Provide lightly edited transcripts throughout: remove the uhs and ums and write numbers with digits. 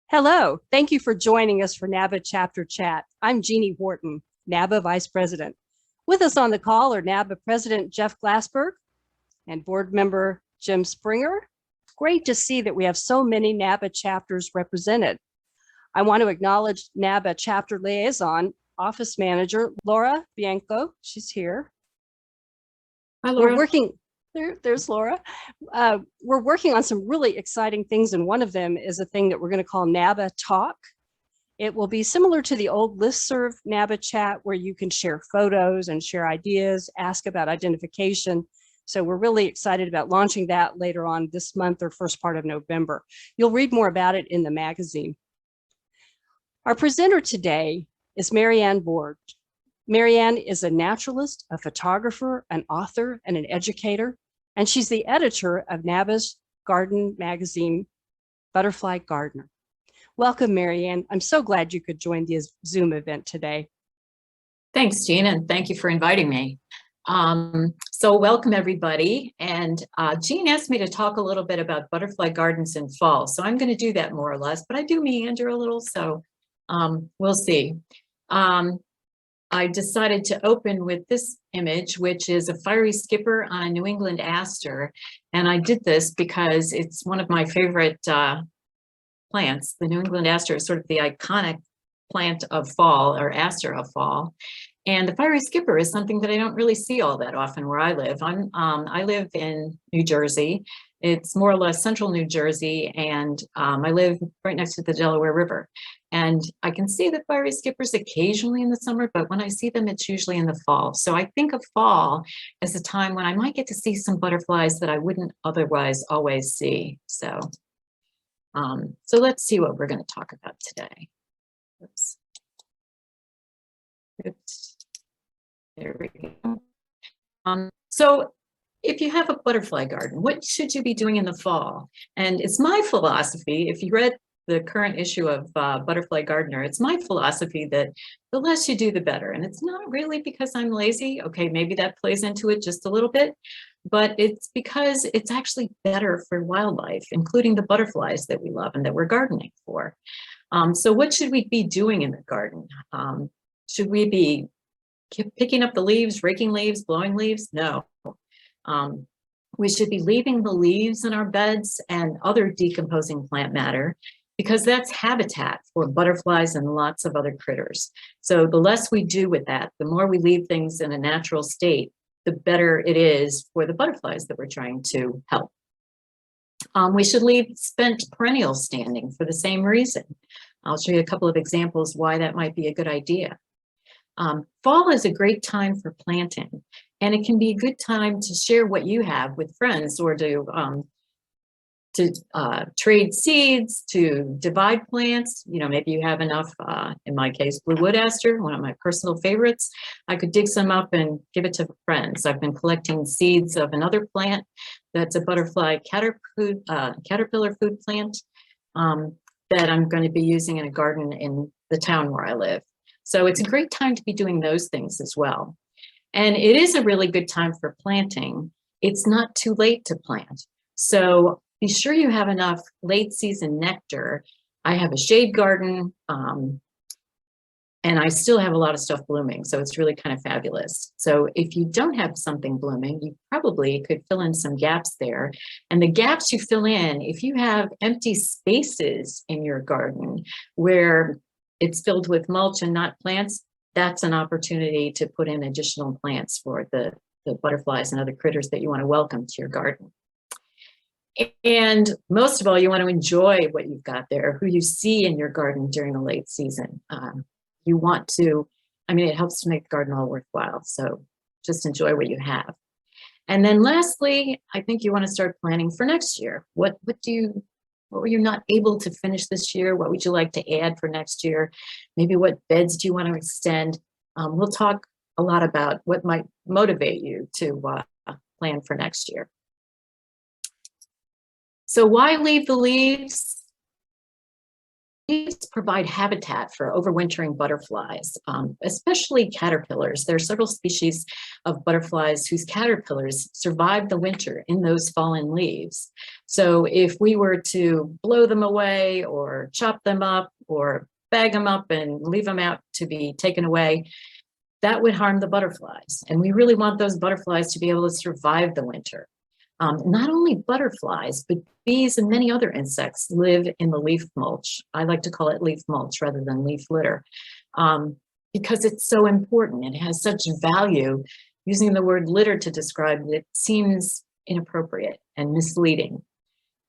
Hello, thank you for joining us for NABA Chapter Chat. I'm Jeannie Wharton, NABA Vice President. With us on the call are NABA President Jeff Glassberg and Board Member Jim Springer. Great to see that we have so many NABA chapters represented. I want to acknowledge NABA Chapter Liaison Office Manager Laura Bianco. She's here. Hi, Laura. There's Laura. We're working on some really exciting things, and one of them is a thing that we're going to call NABA Talk. It will be similar to the old listserv NABA Chat, where you can share photos and share ideas, ask about identification. So we're really excited about launching that later on this month or first part of November. You'll read more about it in the magazine. Our presenter today is Anne Borge. Anne is a naturalist, a photographer, an author, and an educator. And she's the editor of NABA's garden magazine, Butterfly Gardener. Welcome, Anne. I'm so glad you could join the Zoom event today. Thanks, Jean, and thank you for inviting me. So welcome, everybody. And Jean asked me to talk a little bit about butterfly gardens in fall. So I'm going to do that more or less, but I do meander a little, so we'll see. I decided to open with this image, which is a fiery skipper on a New England Aster. And I did this because it's one of my favorite plants. The New England Aster is sort of the iconic plant of fall, or aster of fall. And the fiery skipper is something that I don't really see all that often where I live. I live in New Jersey. It's more or less central New Jersey, and I live right next to the Delaware River. And I can see the fiery skippers occasionally in the summer, but when I see them, it's usually in the fall. So I think of fall as a time when I might get to see some butterflies that I wouldn't otherwise always see. So, so let's see what we're going to talk about today. Oops. Oops. There we go. So if you have a butterfly garden, what should you be doing in the fall? And it's my philosophy, if you read the current issue of Butterfly Gardener, it's my philosophy that the less you do, the better. And it's not really because I'm lazy. Okay, maybe that plays into it just a little bit, but it's because it's actually better for wildlife, including the butterflies that we love and that we're gardening for. So what should we be doing in the garden? Should we be picking up the leaves, raking leaves, blowing leaves? No. We should be leaving the leaves in our beds and other decomposing plant matter, because that's habitat for butterflies and lots of other critters. So the less we do with that, the more we leave things in a natural state, the better it is for the butterflies that we're trying to help. We should leave spent perennials standing for the same reason. I'll show you a couple of examples why that might be a good idea. Fall is a great time for planting, and it can be a good time to share what you have with friends, or to trade seeds, to divide plants. You know, maybe you have enough, in my case, blue wood aster, one of my personal favorites. I could dig some up and give it to friends. I've been collecting seeds of another plant that's a butterfly caterpillar food plant that I'm going to be using in a garden in the town where I live. So it's a great time to be doing those things as well. And it is a really good time for planting. It's not too late to plant. So be sure you have enough late season nectar. I have a shade garden, and I still have a lot of stuff blooming. So it's really kind of fabulous. So if you don't have something blooming, you probably could fill in some gaps there. And the gaps you fill in, if you have empty spaces in your garden where it's filled with mulch and not plants, that's an opportunity to put in additional plants for the butterflies and other critters that you want to welcome to your garden. And most of all, you want to enjoy what you've got there, who you see in your garden during the late season. You want to, I mean, it helps to make the garden all worthwhile. So just enjoy what you have. And then lastly, I think you want to start planning for next year. What were you not able to finish this year? What would you like to add for next year? Maybe what beds do you want to extend? We'll talk a lot about what might motivate you to plan for next year. So why leave the leaves? Leaves provide habitat for overwintering butterflies, especially caterpillars. There are several species of butterflies whose caterpillars survive the winter in those fallen leaves. So if we were to blow them away or chop them up or bag them up and leave them out to be taken away, that would harm the butterflies. And we really want those butterflies to be able to survive the winter. Not only butterflies, but bees and many other insects live in the leaf mulch. I like to call it leaf mulch rather than leaf litter, because it's so important. It has such value. Using the word litter to describe it seems inappropriate and misleading.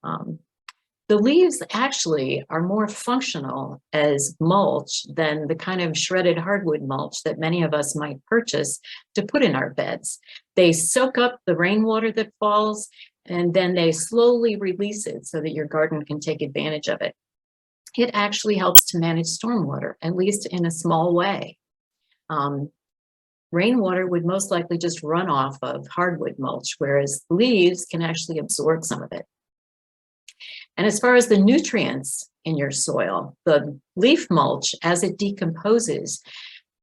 The leaves actually are more functional as mulch than the kind of shredded hardwood mulch that many of us might purchase to put in our beds. They soak up the rainwater that falls, and then they slowly release it so that your garden can take advantage of it. It actually helps to manage stormwater, at least in a small way. Rainwater would most likely just run off of hardwood mulch, whereas leaves can actually absorb some of it. And as far as the nutrients in your soil, the leaf mulch, as it decomposes,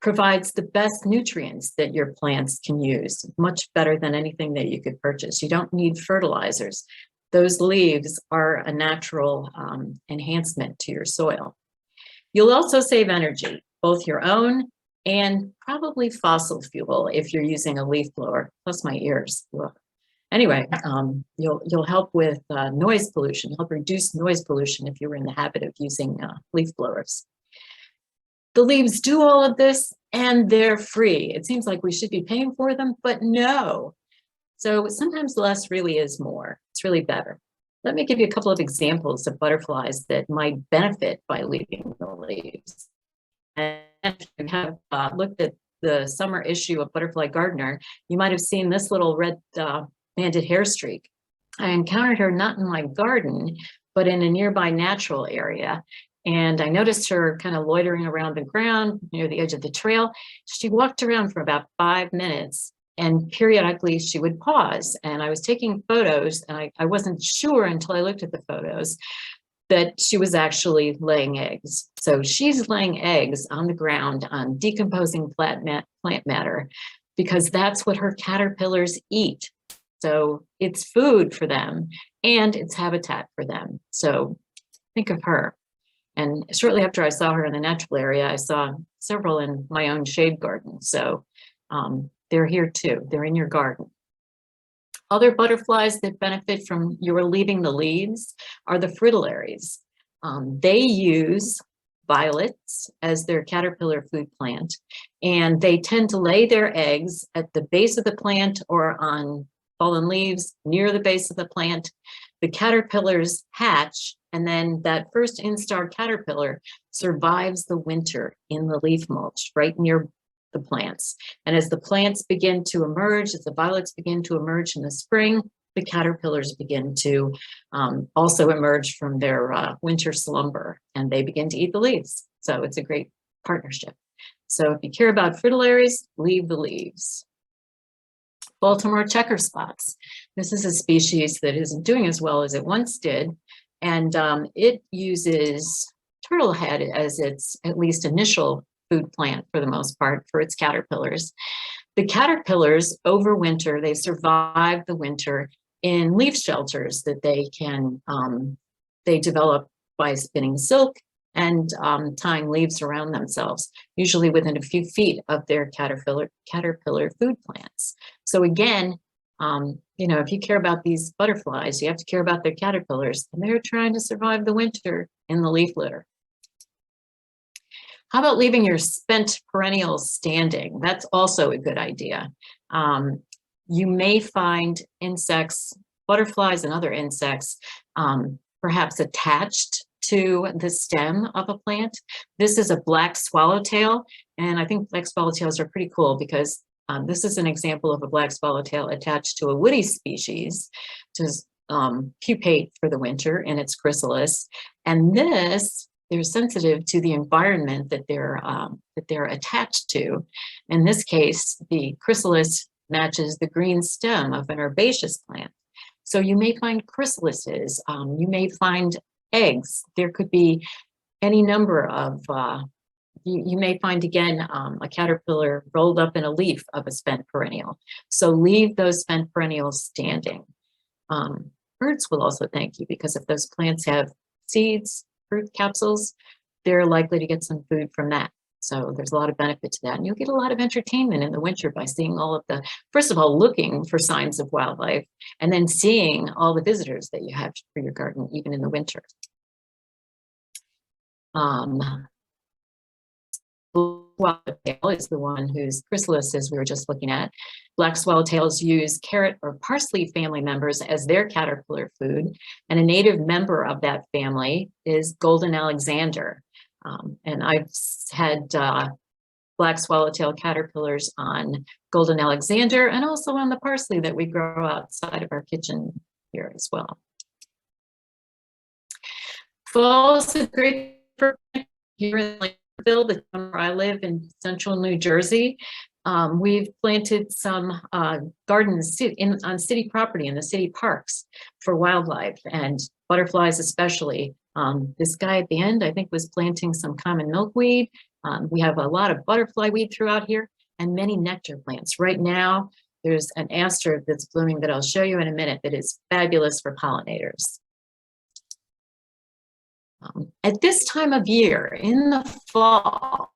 provides the best nutrients that your plants can use, much better than anything that you could purchase. You don't need fertilizers. Those leaves are a natural enhancement to your soil. You'll also save energy, both your own and probably fossil fuel if you're using a leaf blower, plus my ears. Ugh. Anyway, you'll help with noise pollution, help reduce noise pollution if you were in the habit of using leaf blowers. The leaves do all of this and they're free. It seems like we should be paying for them, but no. So sometimes less really is more. It's really better. Let me give you a couple of examples of butterflies that might benefit by leaving the leaves. And if you have looked at the summer issue of Butterfly Gardener, you might have seen this little red banded hair streak. I encountered her not in my garden, but in a nearby natural area. And I noticed her kind of loitering around the ground near the edge of the trail. She walked around for about 5 minutes, and periodically she would pause. And I was taking photos, and I wasn't sure until I looked at the photos that she was actually laying eggs. So she's laying eggs on the ground on decomposing plant matter, because that's what her caterpillars eat. So it's food for them and it's habitat for them. So think of her. And shortly after I saw her in the natural area, I saw several in my own shade garden. So they're here too. They're in your garden. Other butterflies that benefit from your leaving the leaves are the fritillaries. They use violets as their caterpillar food plant, and they tend to lay their eggs at the base of the plant or on fallen leaves near the base of the plant. The caterpillars hatch, and then that first instar caterpillar survives the winter in the leaf mulch right near the plants. And as the plants begin to emerge, as the violets begin to emerge in the spring, the caterpillars begin to also emerge from their winter slumber, and they begin to eat the leaves. So it's a great partnership. So if you care about fritillaries, leave the leaves. Baltimore checker spots. This is a species that isn't doing as well as it once did, and it uses turtlehead as its at least initial food plant for the most part for its caterpillars. The caterpillars overwinter, they survive the winter in leaf shelters that they develop by spinning silk and tying leaves around themselves, usually within a few feet of their caterpillar food plants. So again, if you care about these butterflies, you have to care about their caterpillars, and they're trying to survive the winter in the leaf litter. How about leaving your spent perennials standing? That's also a good idea. You may find insects, butterflies and other insects, perhaps attached to the stem of a plant. This is a black swallowtail, and I think black swallowtails are pretty cool because this is an example of a black swallowtail attached to a woody species to pupate for the winter in its chrysalis. And they're sensitive to the environment that they're attached to. In this case, the chrysalis matches the green stem of an herbaceous plant. So you may find chrysalises, you may find eggs. There could be any number of, you may find again a caterpillar rolled up in a leaf of a spent perennial. So leave those spent perennials standing. Birds will also thank you, because if those plants have seeds, fruit capsules, they're likely to get some food from that. So there's a lot of benefit to that. And you'll get a lot of entertainment in the winter by seeing all of the, first of all, looking for signs of wildlife, and then seeing all the visitors that you have for your garden, even in the winter. Swallowtail is the one whose chrysalis, as we were just looking at. Black swallowtails use carrot or parsley family members as their caterpillar food, and a native member of that family is golden Alexander. And I've had black swallowtail caterpillars on golden Alexander, and also on the parsley that we grow outside of our kitchen here as well. Fall is a great for here in Lakeville, the town where I live in central New Jersey. We've planted some gardens on city property in the city parks for wildlife and butterflies especially. This guy at the end, I think, was planting some common milkweed. We have a lot of butterfly weed throughout here, and many nectar plants. Right now, there's an aster that's blooming that I'll show you in a minute that is fabulous for pollinators. At this time of year, in the fall,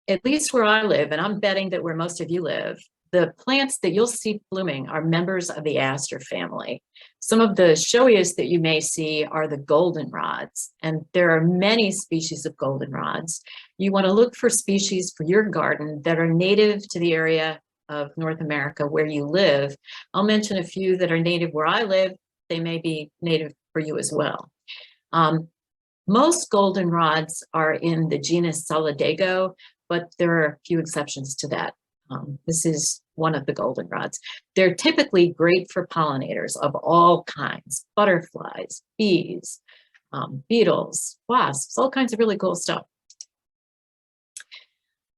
at least where I live, and I'm betting that where most of you live, the plants that you'll see blooming are members of the aster family. Some of the showiest that you may see are the goldenrods, and there are many species of goldenrods. You want to look for species for your garden that are native to the area of North America where you live. I'll mention a few that are native where I live. They may be native for you as well. Most goldenrods are in the genus Solidago, but there are a few exceptions to that. This is one of the goldenrods. They're typically great for pollinators of all kinds: butterflies, bees, beetles, wasps, all kinds of really cool stuff.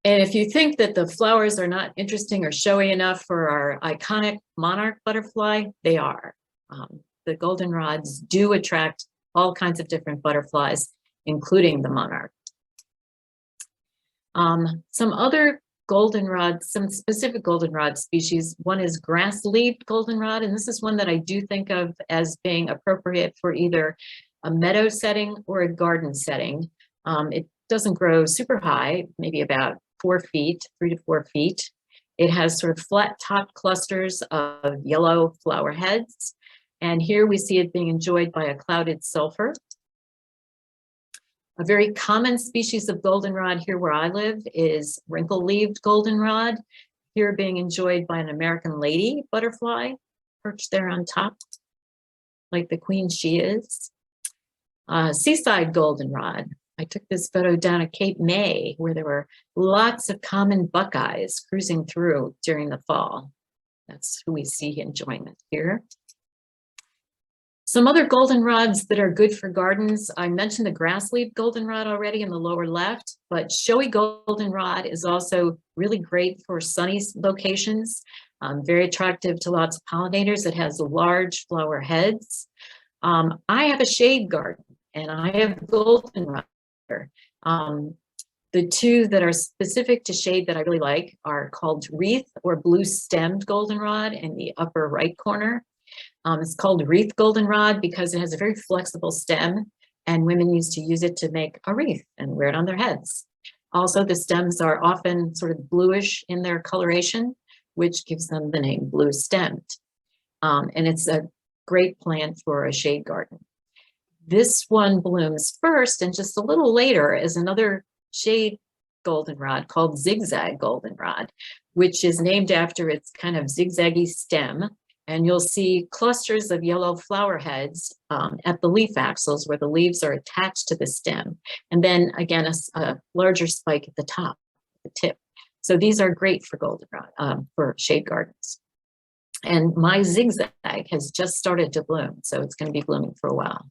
And if you think that the flowers are not interesting or showy enough for our iconic monarch butterfly, they are. The goldenrods do attract all kinds of different butterflies, including the monarch. Some other goldenrod, some specific goldenrod species, one is grass-leaved goldenrod, and this is one that I do think of as being appropriate for either a meadow setting or a garden setting. It doesn't grow super high, maybe about 4 feet, 3 to 4 feet. It has sort of flat top clusters of yellow flower heads. And here we see it being enjoyed by a clouded sulfur. A very common species of goldenrod here where I live is wrinkle-leaved goldenrod, here being enjoyed by an American lady butterfly, perched there on top, like the queen she is. Seaside goldenrod. I took this photo down at Cape May, where there were lots of common buckeyes cruising through during the fall. That's who we see enjoying it here. Some other goldenrods that are good for gardens. I mentioned the grass-leaved goldenrod already in the lower left, but showy goldenrod is also really great for sunny locations. Very attractive to lots of pollinators. It has large flower heads. I have a shade garden, and I have goldenrod. The two that are specific to shade that I really like are called wreath or blue-stemmed goldenrod in the upper right corner. It's called wreath goldenrod because it has a very flexible stem, and women used to use it to make a wreath and wear it on their heads. Also, the stems are often sort of bluish in their coloration, which gives them the name blue-stemmed. And it's a great plant for a shade garden. This one blooms first, and just a little later is another shade goldenrod called zigzag goldenrod, which is named after its kind of zigzaggy stem. And you'll see clusters of yellow flower heads at the leaf axils where the leaves are attached to the stem. And then again, a larger spike at the top, the tip. So these are great for goldenrod, for shade gardens. And my zigzag has just started to bloom, so it's going to be blooming for a while.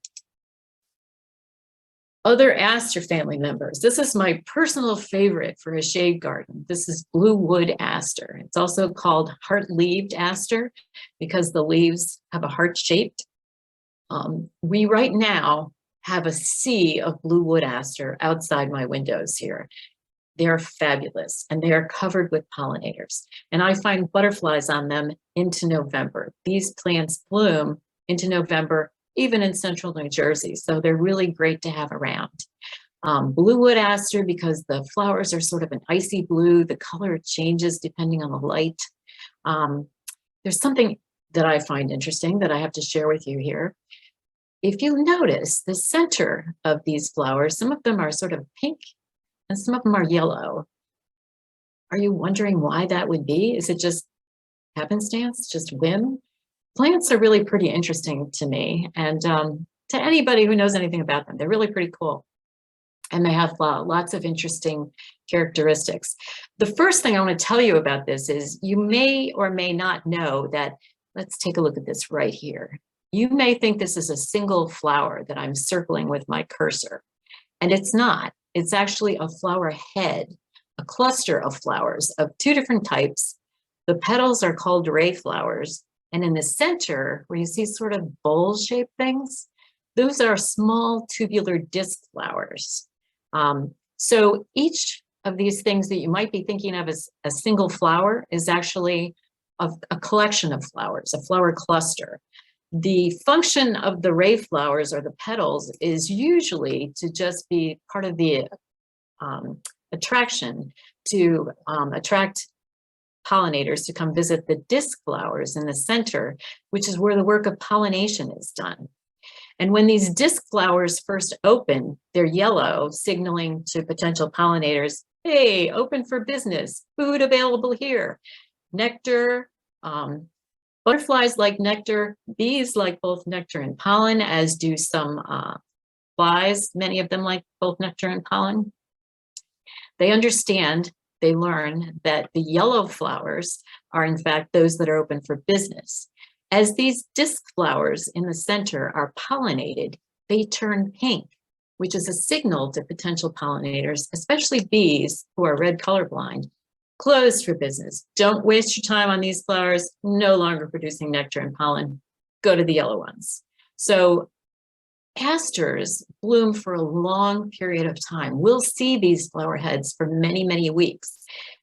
Other aster family members. This is my personal favorite for a shade garden. This is blue wood aster. It's also called heart-leaved aster because the leaves have a heart shaped. We right now have a sea of blue wood aster outside my windows here. They're fabulous, and they are covered with pollinators. And I find butterflies on them into November. These plants bloom into November, even in central New Jersey. So they're really great to have around. Blue wood aster, because the flowers are sort of an icy blue, the color changes depending on the light. There's something that I find interesting that I have to share with you here. If you notice the center of these flowers, some of them are sort of pink and some of them are yellow. Are you wondering why that would be? Is it just happenstance, just whim? Plants are really pretty interesting to me, and to anybody who knows anything about them, they're really pretty cool. And they have lots of interesting characteristics. The first thing I want to tell you about this is you may or may not know that, let's take a look at this right here. You may think this is a single flower that I'm circling with my cursor, and it's not. It's actually a flower head, a cluster of flowers of two different types. The petals are called ray flowers, and in the center, where you see sort of bowl-shaped things, those are small tubular disc flowers. So each of these things that you might be thinking of as a single flower is actually a collection of flowers, a flower cluster. The function of the ray flowers or the petals is usually to just be part of the attraction to attract pollinators to come visit the disc flowers in the center, which is where the work of pollination is done. And when these disc flowers first open, they're yellow, signaling to potential pollinators, hey, open for business, food available here. Nectar, butterflies like nectar, bees like both nectar and pollen, as do some flies. Many of them like both nectar and pollen. They understand, they learn that the yellow flowers are in fact those that are open for business. As these disc flowers in the center are pollinated, they turn pink, which is a signal to potential pollinators, especially bees who are red colorblind. Closed for business. Don't waste your time on these flowers, no longer producing nectar and pollen. Go to the yellow ones. So asters bloom for a long period of time. We'll see these flower heads for many, many weeks.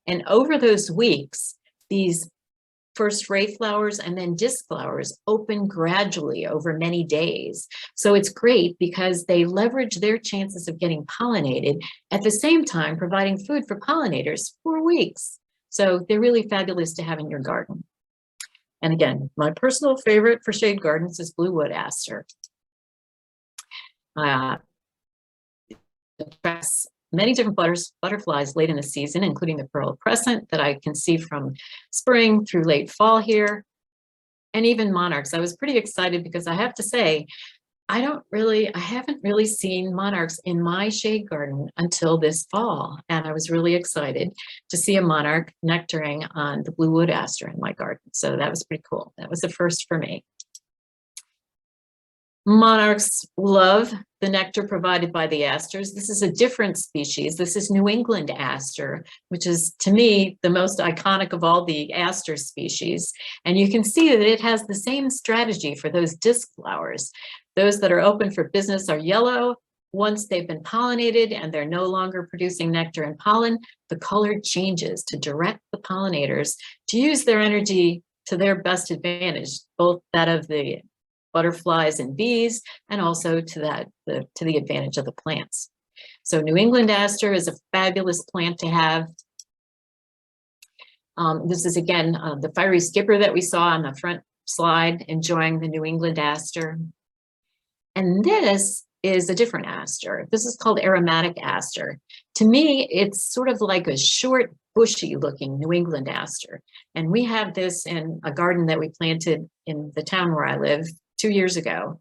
And over those weeks, these first ray flowers and then disc flowers open gradually over many days. So it's great because they leverage their chances of getting pollinated at the same time providing food for pollinators for weeks. So they're really fabulous to have in your garden. And again, my personal favorite for shade gardens is blue wood aster. Attracts many different butterflies late in the season, including the pearl crescent that I can see from spring through late fall here, and even monarchs. I was pretty excited because I have to say, I haven't really seen monarchs in my shade garden until this fall. And I was really excited to see a monarch nectaring on the blue wood aster in my garden. So that was pretty cool. That was the first for me. Monarchs love the nectar provided by the asters. This is a different species. This is New England aster, which is, to me, the most iconic of all the aster species. And you can see that it has the same strategy for those disc flowers. Those that are open for business are yellow. Once they've been pollinated and they're no longer producing nectar and pollen, the color changes to direct the pollinators to use their energy to their best advantage, both that of the butterflies and bees, and also to the advantage of the plants. So New England aster is a fabulous plant to have. This is again the fiery skipper that we saw on the front slide, enjoying the New England aster. And this is a different aster. This is called aromatic aster. To me, it's sort of like a short, bushy looking New England aster. And we have this in a garden that we planted in the town where I live 2 years ago.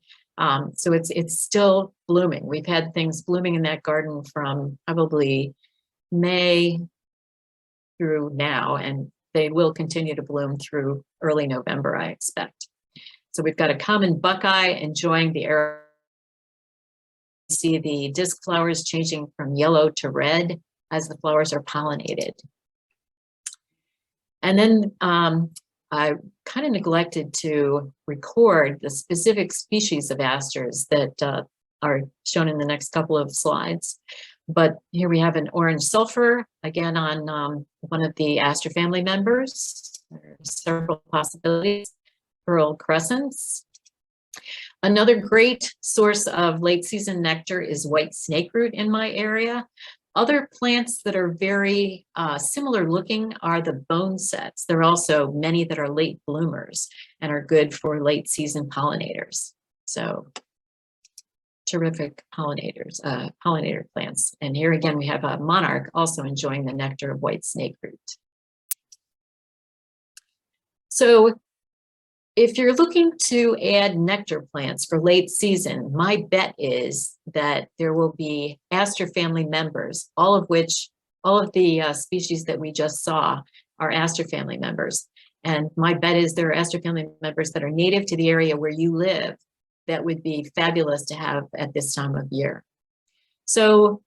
So it's still blooming. We've had things blooming in that garden from probably May through now, and they will continue to bloom through early November, I expect. So we've got a common buckeye enjoying the air. You see the disc flowers changing from yellow to red as the flowers are pollinated. And then I kind of neglected to record the specific species of asters that are shown in the next couple of slides. But here we have an orange sulfur, again on one of the aster family members. There are several possibilities. Pearl crescents. Another great source of late season nectar is white snakeroot in my area. Other plants that are very similar looking are the bone sets. There are also many that are late bloomers and are good for late season pollinators. So terrific pollinators, pollinator plants. And here again, we have a monarch also enjoying the nectar of white snakeroot. So if you're looking to add nectar plants for late season, my bet is that there will be aster family members, all of the species that we just saw are aster family members. And my bet is there are aster family members that are native to the area where you live that would be fabulous to have at this time of year. So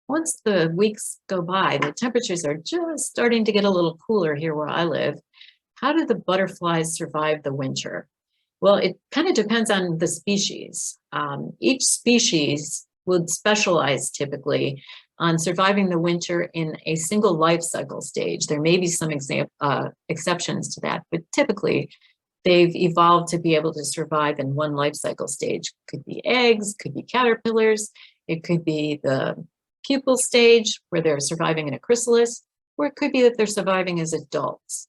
once the weeks go by, the temperatures are just starting to get a little cooler here where I live. How do the butterflies survive the winter? Well, it kind of depends on the species. Each species would specialize typically on surviving the winter in a single life cycle stage. There may be some exceptions to that, but typically they've evolved to be able to survive in one life cycle stage. Could be eggs, could be caterpillars, it could be the pupal stage where they're surviving in a chrysalis, or it could be that they're surviving as adults.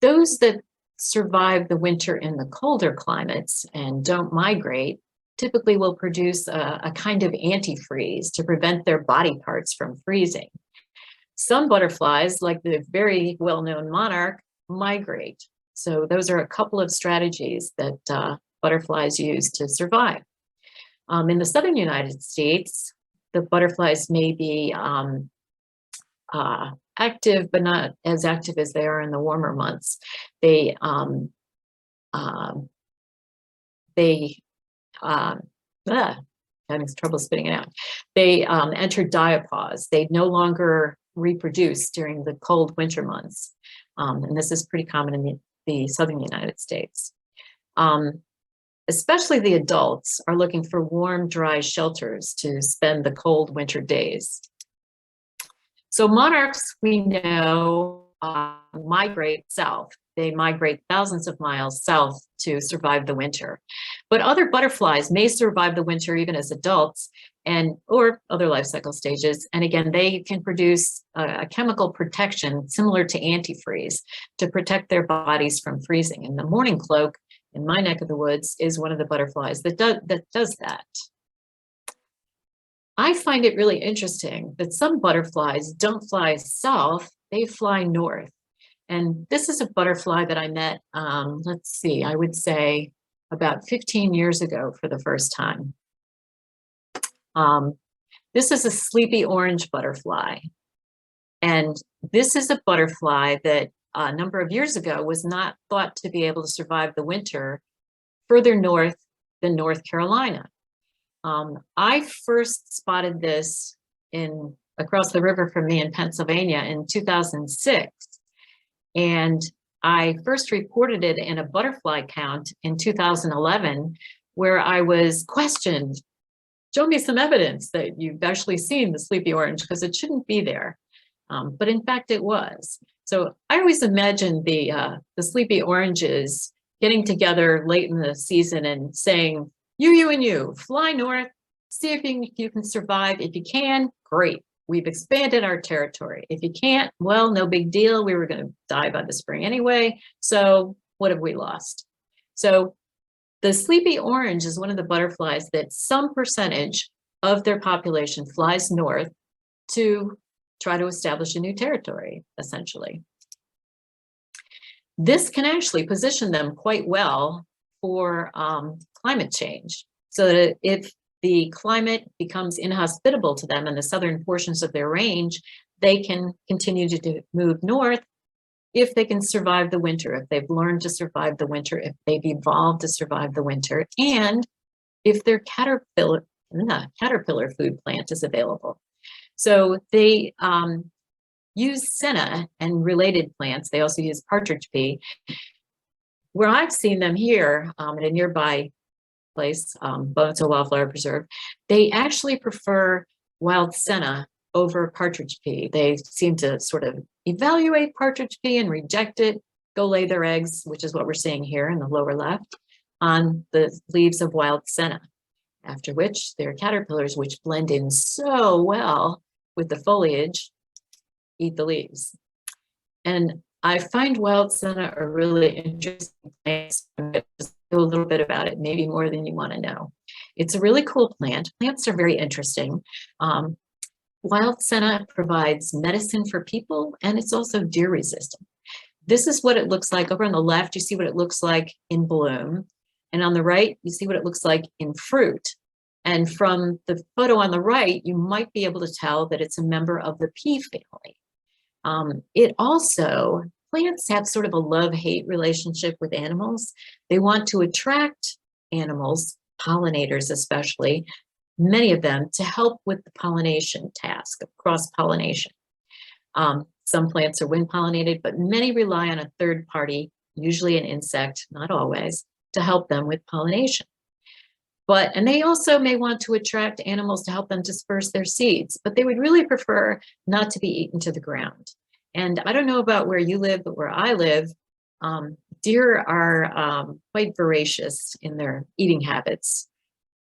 Those that survive the winter in the colder climates and don't migrate typically will produce a kind of antifreeze to prevent their body parts from freezing. Some butterflies, like the very well-known monarch, migrate. So those are a couple of strategies that butterflies use to survive. In the southern United States, the butterflies may be active, but not as active as they are in the warmer months. They having trouble spitting it out. They enter diapause. They no longer reproduce during the cold winter months. And this is pretty common in the southern United States. Especially the adults are looking for warm, dry shelters to spend the cold winter days. So monarchs, we know, migrate south. They migrate thousands of miles south to survive the winter. But other butterflies may survive the winter even as adults or other life cycle stages. And again, they can produce a chemical protection similar to antifreeze to protect their bodies from freezing. And the mourning cloak in my neck of the woods is one of the butterflies that does that. I find it really interesting that some butterflies don't fly south, they fly north. And this is a butterfly that I met, let's see, I would say about 15 years ago for the first time. This is a sleepy orange butterfly. And this is a butterfly that a number of years ago was not thought to be able to survive the winter further north than North Carolina. I first spotted this across the river from me in Pennsylvania in 2006. And I first reported it in a butterfly count in 2011, where I was questioned, show me some evidence that you've actually seen the sleepy orange, because it shouldn't be there. But in fact, it was. So I always imagine the sleepy oranges getting together late in the season and saying, you, and you, fly north, see if you can survive. If you can, great. We've expanded our territory. If you can't, well, no big deal. We were going to die by the spring anyway. So what have we lost? So the sleepy orange is one of the butterflies that some percentage of their population flies north to try to establish a new territory, essentially. This can actually position them quite well for climate change, so that if the climate becomes inhospitable to them in the southern portions of their range, they can continue to move north if they can survive the winter, if they've learned to survive the winter, if they've evolved to survive the winter, and if their caterpillar food plant is available. So they use senna and related plants. They also use partridge pea. Where I've seen them here at a nearby place, Boneto Wildflower Preserve, they actually prefer wild senna over partridge pea. They seem to sort of evaluate partridge pea and reject it, go lay their eggs, which is what we're seeing here in the lower left, on the leaves of wild senna. After which their caterpillars, which blend in so well with the foliage, eat the leaves. And I find wild senna a really interesting plant. Just know a little bit about it, maybe more than you want to know. It's a really cool plant. Plants are very interesting. Wild senna provides medicine for people, and it's also deer resistant. This is what it looks like. Over on the left, you see what it looks like in bloom. And on the right, you see what it looks like in fruit. And from the photo on the right, you might be able to tell that it's a member of the pea family. It also, plants have sort of a love-hate relationship with animals. They want to attract animals, pollinators especially, many of them, to help with the pollination task of cross-pollination. Some plants are wind pollinated, but many rely on a third party, usually an insect, not always, to help them with pollination. And they also may want to attract animals to help them disperse their seeds, but they would really prefer not to be eaten to the ground. And I don't know about where you live, but where I live, deer are quite voracious in their eating habits.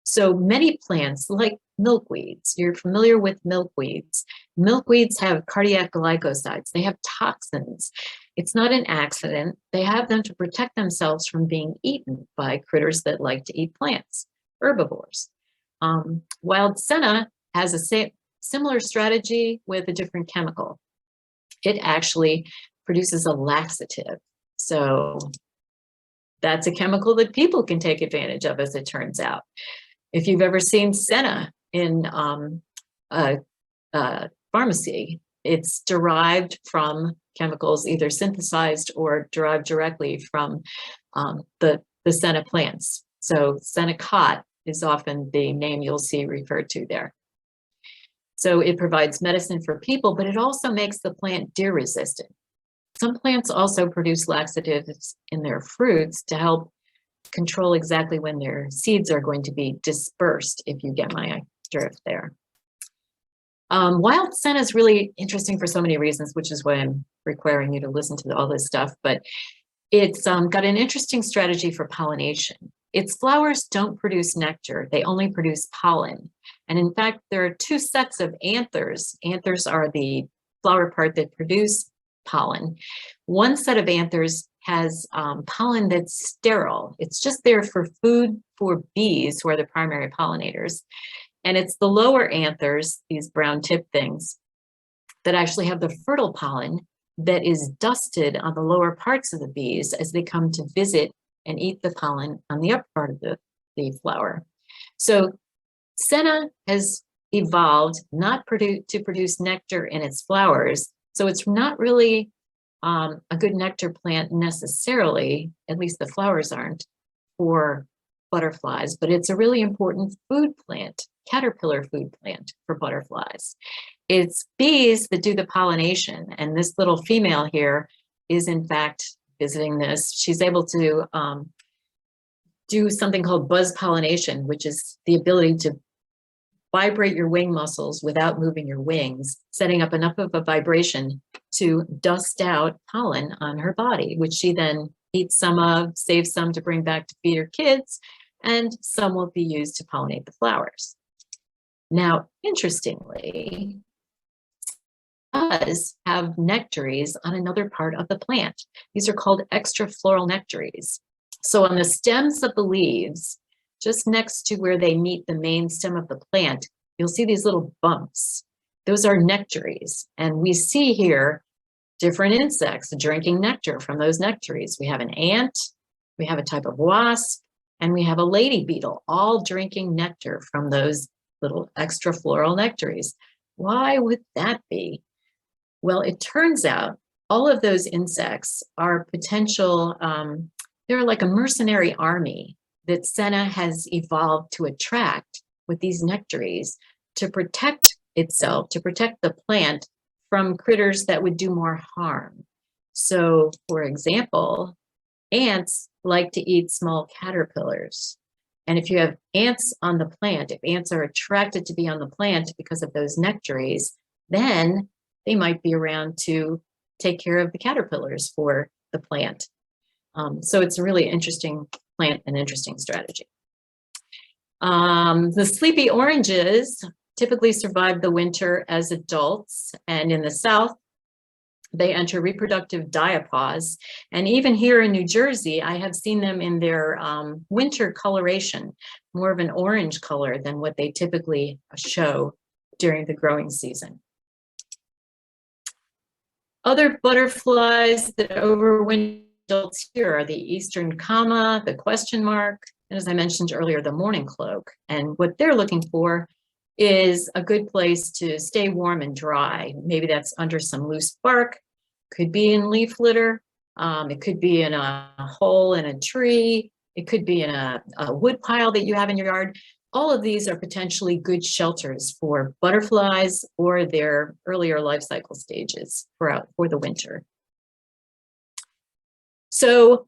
So many plants, like milkweeds, you're familiar with milkweeds. Milkweeds have cardiac glycosides. They have toxins. It's not an accident. They have them to protect themselves from being eaten by critters that like to eat plants, herbivores. Wild senna has a similar strategy with a different chemical. It actually produces a laxative. So that's a chemical that people can take advantage of, as it turns out. If you've ever seen senna in a pharmacy, it's derived from chemicals either synthesized or derived directly from the senna plants. So senna is often the name you'll see referred to there. So it provides medicine for people, but it also makes the plant deer resistant. Some plants also produce laxatives in their fruits to help control exactly when their seeds are going to be dispersed, if you get my drift there. Wild senna is really interesting for so many reasons, which is why I'm requiring you to listen to all this stuff, but it's got an interesting strategy for pollination. Its flowers don't produce nectar, they only produce pollen. And in fact, there are two sets of anthers. Anthers are the flower part that produce pollen. One set of anthers has pollen that's sterile. It's just there for food for bees, who are the primary pollinators. And it's the lower anthers, these brown tip things, that actually have the fertile pollen that is dusted on the lower parts of the bees as they come to visit and eat the pollen on the upper part of the flower. So senna has evolved not to produce nectar in its flowers. So it's not really a good nectar plant necessarily, at least the flowers aren't, for butterflies, but it's a really important food plant, caterpillar food plant for butterflies. It's bees that do the pollination, and this little female here is in fact visiting this. She's able to do something called buzz pollination, which is the ability to vibrate your wing muscles without moving your wings, setting up enough of a vibration to dust out pollen on her body, which she then eats some of, saves some to bring back to feed her kids, and some will be used to pollinate the flowers. Now, interestingly, does have nectaries on another part of the plant. These are called extrafloral nectaries. So on the stems of the leaves, just next to where they meet the main stem of the plant, you'll see these little bumps. Those are nectaries. And we see here different insects drinking nectar from those nectaries. We have an ant, we have a type of wasp, and we have a lady beetle, all drinking nectar from those little extrafloral nectaries. Why would that be? Well, it turns out all of those insects are potential, they're like a mercenary army that senna has evolved to attract with these nectaries to protect itself, to protect the plant from critters that would do more harm. So, for example, ants like to eat small caterpillars. And if you have ants on the plant, if ants are attracted to be on the plant because of those nectaries, then they might be around to take care of the caterpillars for the plant. So it's a really interesting plant and interesting strategy. The sleepy oranges typically survive the winter as adults, and in the south, they enter reproductive diapause. And even here in New Jersey, I have seen them in their winter coloration, more of an orange color than what they typically show during the growing season. Other butterflies that overwinter adults here are the eastern comma, the question mark, and as I mentioned earlier, the mourning cloak. And what they're looking for is a good place to stay warm and dry. Maybe that's under some loose bark, could be in leaf litter, it could be in a hole in a tree, it could be in a wood pile that you have in your yard. All of these are potentially good shelters for butterflies or their earlier life cycle stages for the winter. So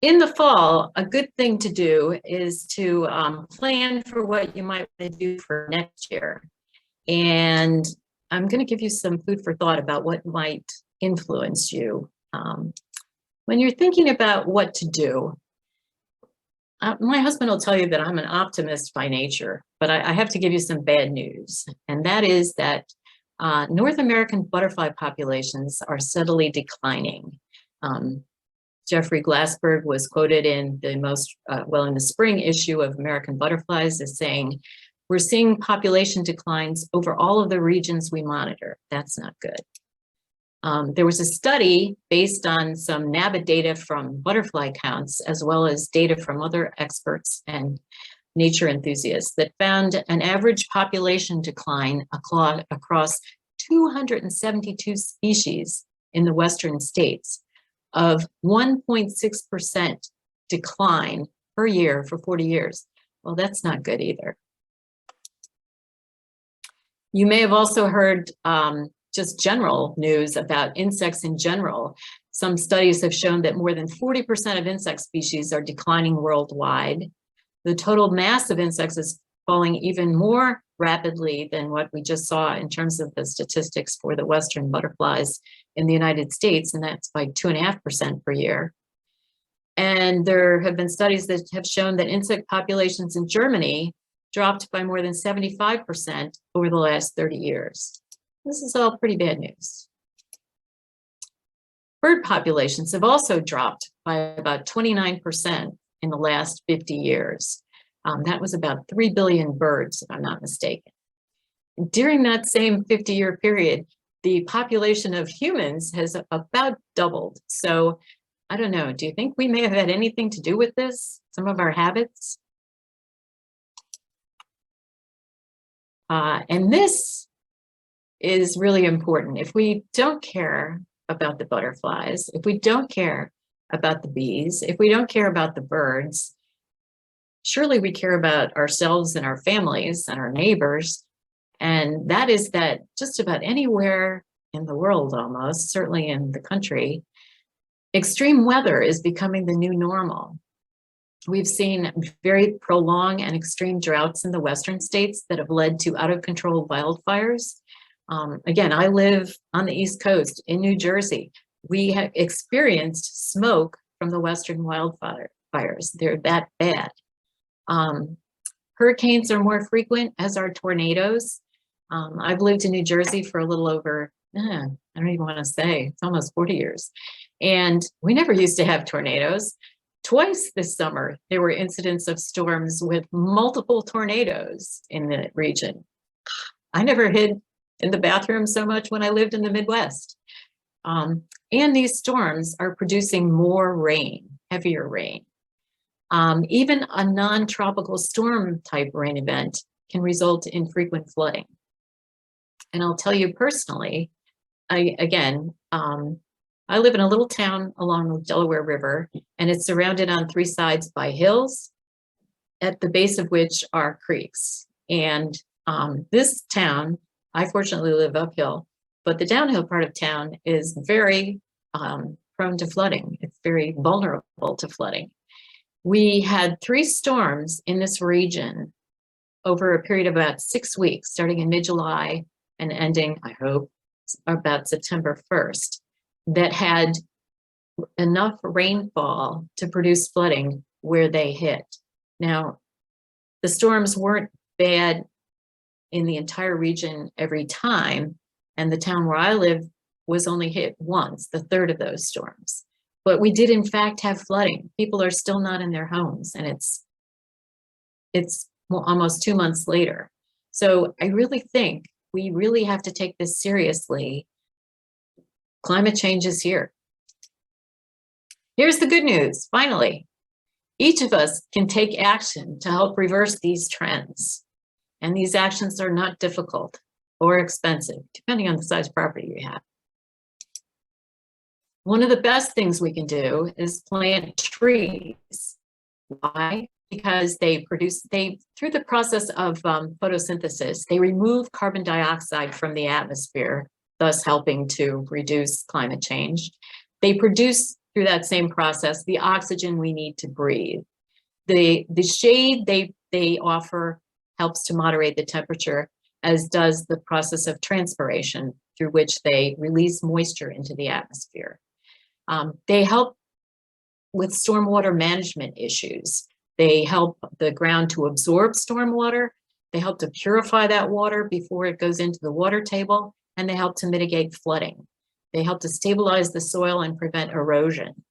in the fall, a good thing to do is to plan for what you might want to do for next year. And I'm going to give you some food for thought about what might influence you. When you're thinking about what to do, my husband will tell you that I'm an optimist by nature, but I have to give you some bad news. And that is that North American butterfly populations are steadily declining. Jeffrey Glassberg was quoted in the in the spring issue of American Butterflies as saying, "We're seeing population declines over all of the regions we monitor." That's not good. There was a study based on some NABA data from butterfly counts, as well as data from other experts and nature enthusiasts, that found an average population decline across 272 species in the Western states of 1.6% decline per year for 40 years. Well, that's not good either. You may have also heard just general news about insects in general. Some studies have shown that more than 40% of insect species are declining worldwide. The total mass of insects is falling even more rapidly than what we just saw in terms of the statistics for the Western butterflies in the United States, and that's by 2.5% per year. And there have been studies that have shown that insect populations in Germany dropped by more than 75% over the last 30 years. This is all pretty bad news. Bird populations have also dropped by about 29% in the last 50 years. That was about 3 billion birds, if I'm not mistaken. During that same 50-year period, the population of humans has about doubled. So I don't know, do you think we may have had anything to do with this? Some of our habits? And this is really important. If we don't care about the butterflies, if we don't care about the bees, if we don't care about the birds, surely we care about ourselves and our families and our neighbors. And that is that just about anywhere in the world, almost, certainly in the country, extreme weather is becoming the new normal. We've seen very prolonged and extreme droughts in the Western states that have led to out of control wildfires. Again, I live on the East Coast in New Jersey. We have experienced smoke from the Western wildfires. They're that bad. Hurricanes are more frequent, as are tornadoes. I've lived in New Jersey for a little over, I don't even want to say, it's almost 40 years. And we never used to have tornadoes. Twice this summer, there were incidents of storms with multiple tornadoes in the region. I never hid in the bathroom so much when I lived in the Midwest. And these storms are producing more rain, heavier rain. Even a non-tropical storm type rain event can result in frequent flooding. And I'll tell you personally, I live in a little town along the Delaware River, and it's surrounded on three sides by hills, at the base of which are creeks. And this town, I fortunately live uphill, but the downhill part of town is very prone to flooding. It's very vulnerable to flooding. We had 3 storms in this region over a period of about 6 weeks, starting in mid-July and ending, I hope, about September 1st, that had enough rainfall to produce flooding where they hit. Now, the storms weren't bad in the entire region every time, and the town where I live was only hit once, the third of those storms. But we did in fact have flooding. People are still not in their homes, and it's almost 2 months later. So I really think we really have to take this seriously. Climate change is here. Here's the good news, finally. Each of us can take action to help reverse these trends. And these actions are not difficult or expensive, depending on the size property you have. One of the best things we can do is plant trees. Why? Because through the process of photosynthesis, they remove carbon dioxide from the atmosphere, thus helping to reduce climate change. They produce, through that same process, the oxygen we need to breathe. The shade they offer helps to moderate the temperature, as does the process of transpiration, through which they release moisture into the atmosphere. They help with stormwater management issues. They help the ground to absorb stormwater. They help to purify that water before it goes into the water table, and they help to mitigate flooding. They help to stabilize the soil and prevent erosion.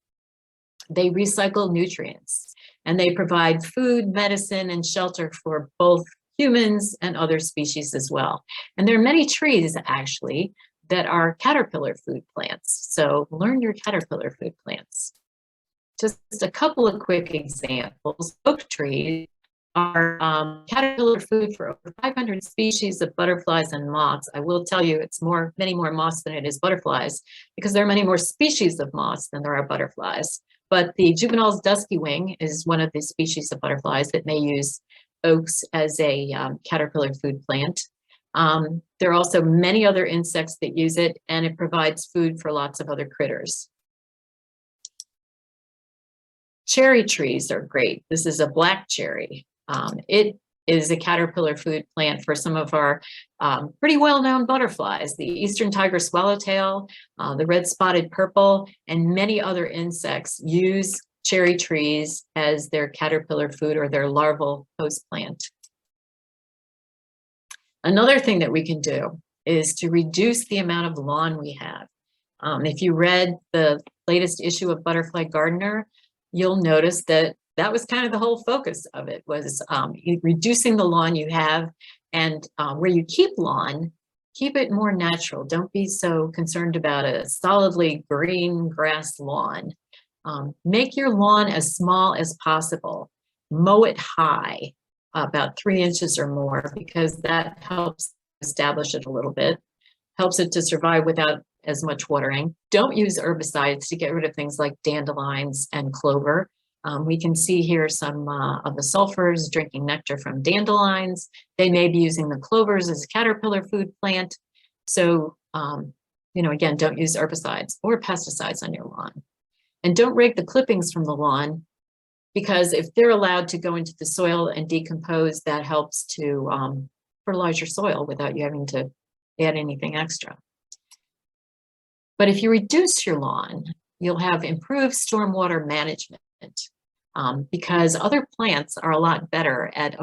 They recycle nutrients, and they provide food, medicine, and shelter for both humans and other species as well. And there are many trees, actually, that are caterpillar food plants. So learn your caterpillar food plants. Just a couple of quick examples. Oak trees are caterpillar food for over 500 species of butterflies and moths. I will tell you it's many more moths than it is butterflies, because there are many more species of moths than there are butterflies. But the Juvenal's dusky wing is one of the species of butterflies that may use oaks as a caterpillar food plant. There are also many other insects that use it, and it provides food for lots of other critters. Cherry trees are great. This is a black cherry. It is a caterpillar food plant for some of our pretty well-known butterflies, the eastern tiger swallowtail, the red-spotted purple, and many other insects use cherry trees as their caterpillar food or their larval host plant. Another thing that we can do is to reduce the amount of lawn we have. If you read the latest issue of Butterfly Gardener, you'll notice that that was kind of the whole focus of it, was reducing the lawn you have, and where you keep lawn, keep it more natural. Don't be so concerned about a solidly green grass lawn. Make your lawn as small as possible. Mow it high, about 3 inches or more, because that helps establish it a little bit, helps it to survive without as much watering. Don't use herbicides to get rid of things like dandelions and clover. We can see here some of the sulfurs drinking nectar from dandelions. They may be using the clovers as a caterpillar food plant. So, again, don't use herbicides or pesticides on your lawn. And don't rake the clippings from the lawn, because if they're allowed to go into the soil and decompose, that helps to fertilize your soil without you having to add anything extra. But if you reduce your lawn, you'll have improved stormwater management, because other plants are a lot better at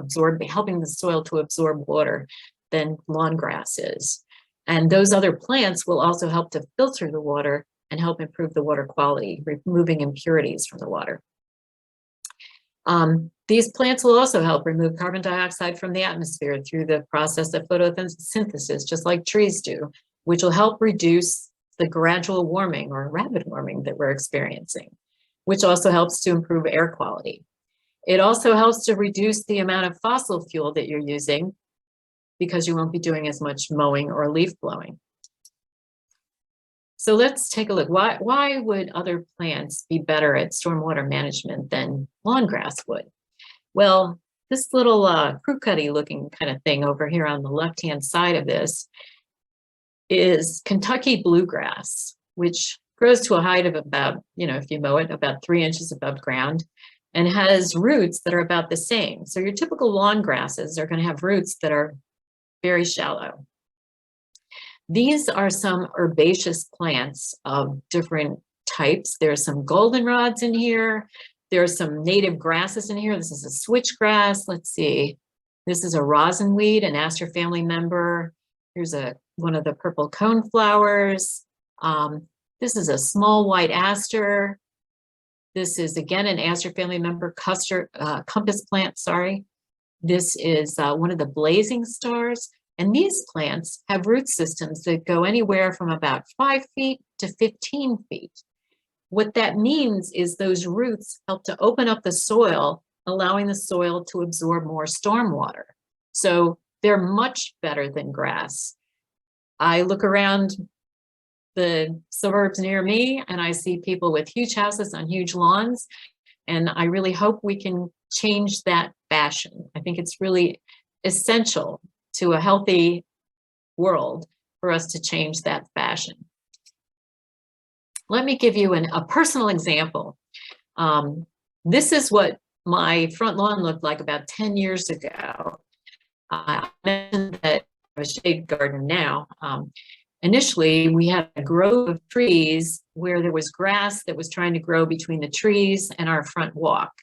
helping the soil to absorb water than lawn grass is. And those other plants will also help to filter the water and help improve the water quality, removing impurities from the water. These plants will also help remove carbon dioxide from the atmosphere through the process of photosynthesis, just like trees do, which will help reduce the gradual warming or rapid warming that we're experiencing, which also helps to improve air quality. It also helps to reduce the amount of fossil fuel that you're using, because you won't be doing as much mowing or leaf blowing. So let's take a look. Why would other plants be better at stormwater management than lawn grass would? Well, this little crew-cutty looking kind of thing over here on the left-hand side of this is Kentucky bluegrass, which grows to a height of about, if you mow it, about 3 inches above ground. and has roots that are about the same. So your typical lawn grasses are going to have roots that are very shallow. These are some herbaceous plants of different types. There's some goldenrods in here. There's some native grasses in here. This is a switchgrass. Let's see. This is a rosinweed, an aster family member. Here's one of the purple coneflowers. This is a small white aster. This is again an aster family member, compass plant, sorry. This is one of the blazing stars. And these plants have root systems that go anywhere from about 5 feet to 15 feet. What that means is those roots help to open up the soil, allowing the soil to absorb more stormwater. So they're much better than grass. I look around the suburbs near me and I see people with huge houses on huge lawns, and I really hope we can change that fashion. I think it's really essential to a healthy world for us to change that fashion. Let me give you a personal example. This is what my front lawn looked like about 10 years ago. I mentioned that I have a shade garden now. Initially, we had a grove of trees where there was grass that was trying to grow between the trees and our front walk.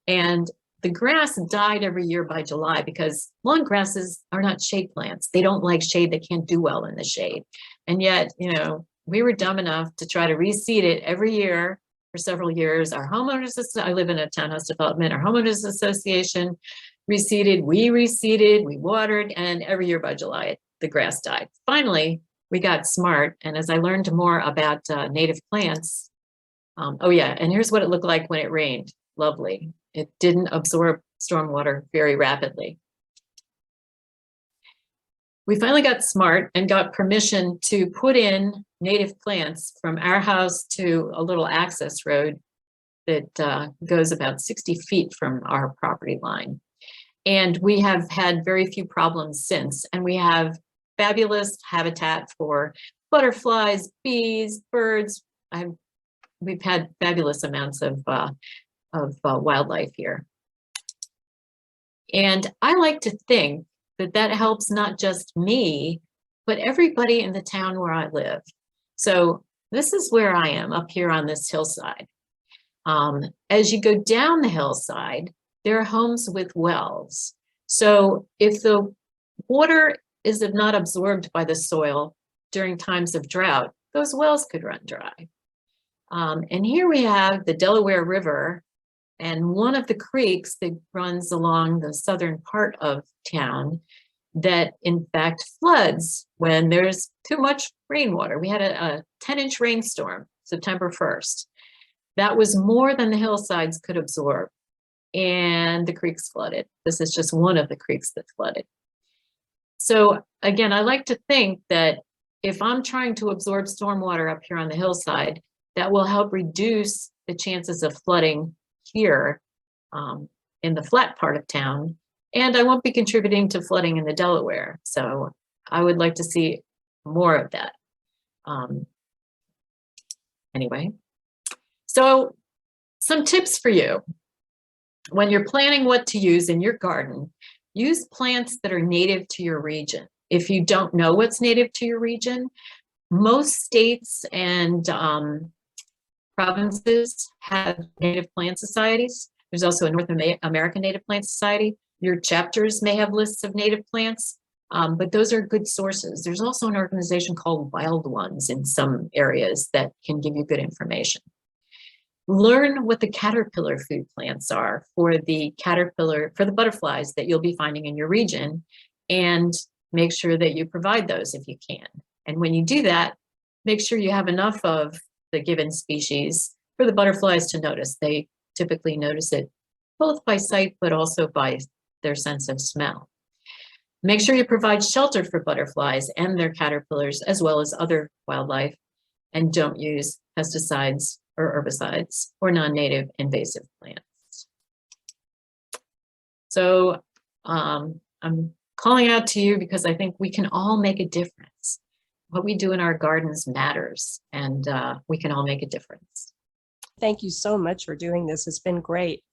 And the grass died every year by July because lawn grasses are not shade plants. They don't like shade. They can't do well in the shade. And yet, you know, we were dumb enough to try to reseed it every year for several years. Our homeowners, I live in a townhouse development, our homeowners association reseeded, we watered, and every year by July, the grass died. Finally, we got smart. And as I learned more about native plants, oh yeah, and here's what it looked like when it rained. Lovely. It didn't absorb stormwater very rapidly. We finally got smart and got permission to put in native plants from our house to a little access road that goes about 60 feet from our property line. And we have had very few problems since. And we have fabulous habitat for butterflies, bees, birds. We've had fabulous amounts of wildlife here. And I like to think that that helps not just me, but everybody in the town where I live. So this is where I am up here on this hillside. As you go down the hillside, there are homes with wells. So if the water is not absorbed by the soil during times of drought, those wells could run dry. And here we have the Delaware River and one of the creeks that runs along the southern part of town that in fact floods when there's too much rainwater. We had a 10-inch rainstorm, September 1st. That was more than the hillsides could absorb, and the creeks flooded. This is just one of the creeks that flooded. So again, I like to think that if I'm trying to absorb stormwater up here on the hillside, that will help reduce the chances of flooding here in the flat part of town, and I won't be contributing to flooding in the Delaware. So I would like to see more of that. Anyway, so some tips for you. When you're planning what to use in your garden, use plants that are native to your region. If you don't know what's native to your region, most states and provinces have native plant societies. There's also a North American Native Plant Society. Your chapters may have lists of native plants, but those are good sources. There's also an organization called Wild Ones in some areas that can give you good information. Learn what the caterpillar food plants are for the butterflies that you'll be finding in your region, and make sure that you provide those if you can. And when you do that, make sure you have enough of the given species for the butterflies to notice. They typically notice it both by sight, but also by their sense of smell. Make sure you provide shelter for butterflies and their caterpillars, as well as other wildlife, and don't use pesticides or herbicides or non-native invasive plants. So I'm calling out to you because I think we can all make a difference. What we do in our gardens matters, and we can all make a difference. Thank you so much for doing this. It's been great.